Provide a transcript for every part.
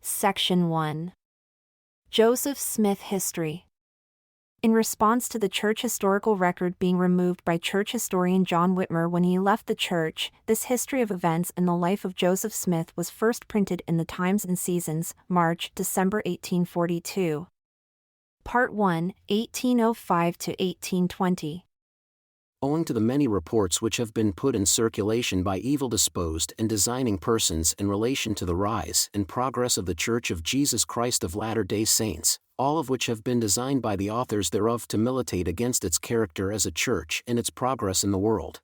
Section 1. Joseph Smith History. In response to the church historical record being removed by church historian John Whitmer when he left the church, this history of events in the life of Joseph Smith was first printed in the Times and Seasons, March-December 1842. Part 1, 1805 to 1820. Owing to the many reports which have been put in circulation by evil-disposed and designing persons in relation to the rise and progress of the Church of Jesus Christ of Latter-day Saints, all of which have been designed by the authors thereof to militate against its character as a church and its progress in the world,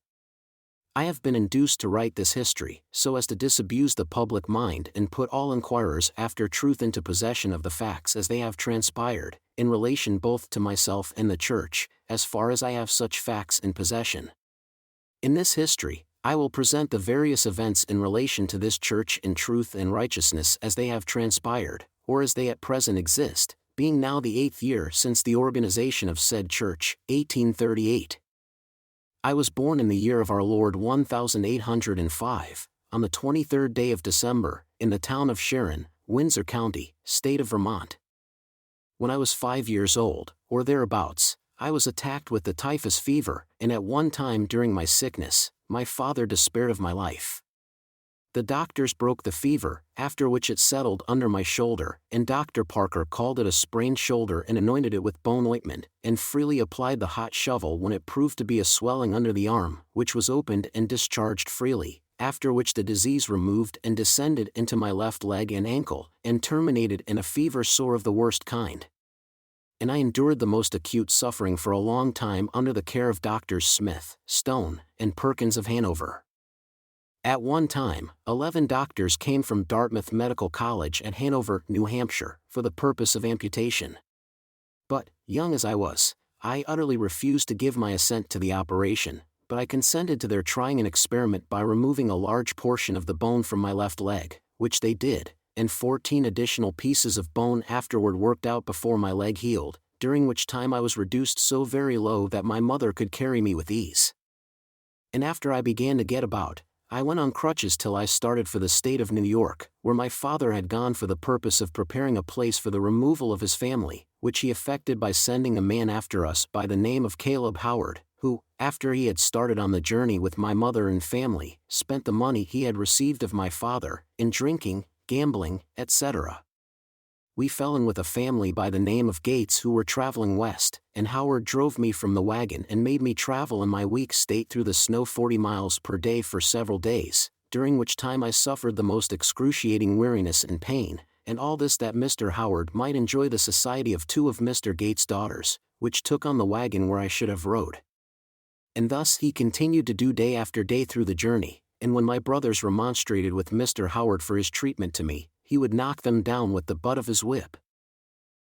I have been induced to write this history, so as to disabuse the public mind and put all inquirers after truth into possession of the facts as they have transpired, in relation both to myself and the Church, as far as I have such facts in possession. In this history, I will present the various events in relation to this Church in truth and righteousness as they have transpired, or as they at present exist, being now the 8th year since the organization of said Church, 1838. I was born in the year of our Lord 1805, on the 23rd day of December, in the town of Sharon, Windsor County, state of Vermont. When I was 5 years old, or thereabouts, I was attacked with the typhus fever, and at one time during my sickness, my father despaired of my life. The doctors broke the fever, after which it settled under my shoulder, and Dr. Parker called it a sprained shoulder and anointed it with bone ointment, and freely applied the hot shovel when it proved to be a swelling under the arm, which was opened and discharged freely, after which the disease removed and descended into my left leg and ankle, and terminated in a fever sore of the worst kind. And I endured the most acute suffering for a long time under the care of Doctors Smith, Stone, and Perkins of Hanover. At one time, 11 doctors came from Dartmouth Medical College at Hanover, New Hampshire, for the purpose of amputation. But, young as I was, I utterly refused to give my assent to the operation, but I consented to their trying an experiment by removing a large portion of the bone from my left leg, which they did, and 14 additional pieces of bone afterward worked out before my leg healed, during which time I was reduced so very low that my mother could carry me with ease. And after I began to get about, I went on crutches till I started for the state of New York, where my father had gone for the purpose of preparing a place for the removal of his family, which he effected by sending a man after us by the name of Caleb Howard, who, after he had started on the journey with my mother and family, spent the money he had received of my father, in drinking, gambling, etc. We fell in with a family by the name of Gates who were traveling west, and Howard drove me from the wagon and made me travel in my weak state through the snow 40 miles per day for several days, during which time I suffered the most excruciating weariness and pain, and all this that Mr. Howard might enjoy the society of 2 of Mr. Gates' daughters, which took on the wagon where I should have rode. And thus he continued to do day after day through the journey, and when my brothers remonstrated with Mr. Howard for his treatment to me, he would knock them down with the butt of his whip.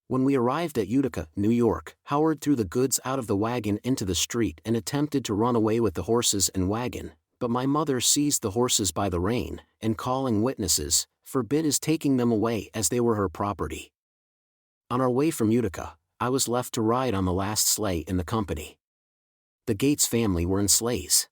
When we arrived at Utica, New York, Howard threw the goods out of the wagon into the street and attempted to run away with the horses and wagon, but my mother seized the horses by the rein, and calling witnesses, forbid his taking them away as they were her property. On our way from Utica, I was left to ride on the last sleigh in the company. The Gates family were in sleighs.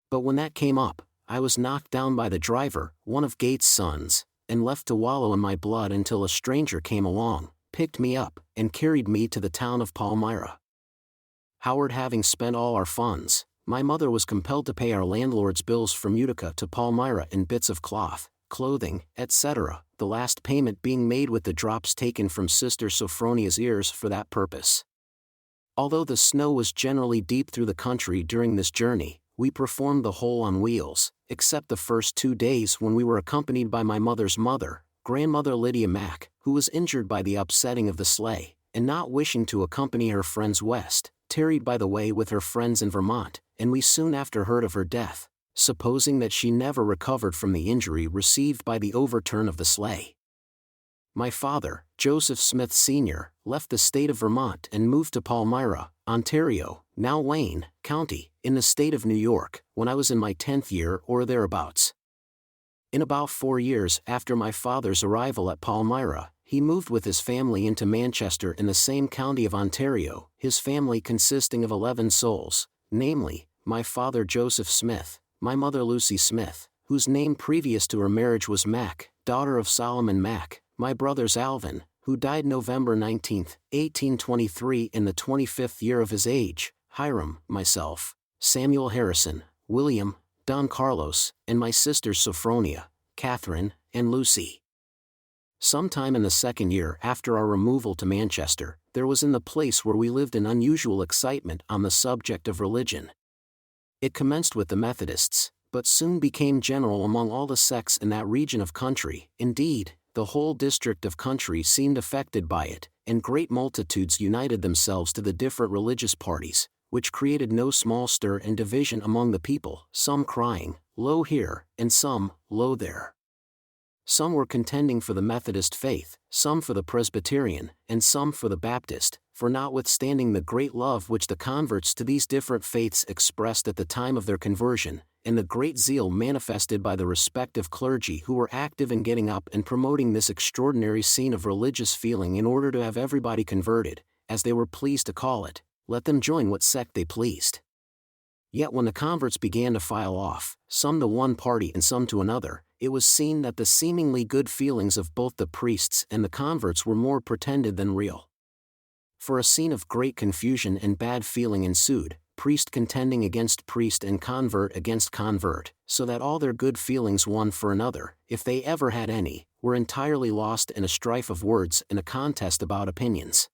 But when that came up, I was knocked down by the driver, one of Gates' sons, and left to wallow in my blood until a stranger came along, picked me up, and carried me to the town of Palmyra. Howard having spent all our funds, my mother was compelled to pay our landlord's bills from Utica to Palmyra in bits of cloth, clothing, etc., the last payment being made with the drops taken from Sister Sophronia's ears for that purpose. Although the snow was generally deep through the country during this journey, we performed the whole on wheels, except the first 2 days when we were accompanied by my mother's mother, Grandmother Lydia Mack, who was injured by the upsetting of the sleigh, and not wishing to accompany her friends west, tarried by the way with her friends in Vermont, and we soon after heard of her death, supposing that she never recovered from the injury received by the overturn of the sleigh. My father, Joseph Smith Sr., left the state of Vermont and moved to Palmyra, Ontario, now Wayne County, in the state of New York, when I was in my 10th year or thereabouts. In about 4 years after my father's arrival at Palmyra, he moved with his family into Manchester in the same county of Ontario, his family consisting of 11 souls, namely, my father Joseph Smith, my mother Lucy Smith, whose name previous to her marriage was Mack, daughter of Solomon Mack, My brothers Alvin, who died November 19, 1823 in the 25th year of his age, Hiram, myself, Samuel Harrison, William, Don Carlos, and my sisters Sophronia, Catherine, and Lucy. Sometime in the second year after our removal to Manchester, there was in the place where we lived an unusual excitement on the subject of religion. It commenced with the Methodists, but soon became general among all the sects in that region of country. Indeed, the whole district of country seemed affected by it, and great multitudes united themselves to the different religious parties, which created no small stir and division among the people, some crying, "Lo here," and some, "Lo there." Some were contending for the Methodist faith, some for the Presbyterian, and some for the Baptist, for notwithstanding the great love which the converts to these different faiths expressed at the time of their conversion, and the great zeal manifested by the respective clergy who were active in getting up and promoting this extraordinary scene of religious feeling in order to have everybody converted, as they were pleased to call it, let them join what sect they pleased. Yet when the converts began to file off, some to one party and some to another, it was seen that the seemingly good feelings of both the priests and the converts were more pretended than real. For a scene of great confusion and bad feeling ensued, priest contending against priest and convert against convert, so that all their good feelings one for another, if they ever had any, were entirely lost in a strife of words and a contest about opinions.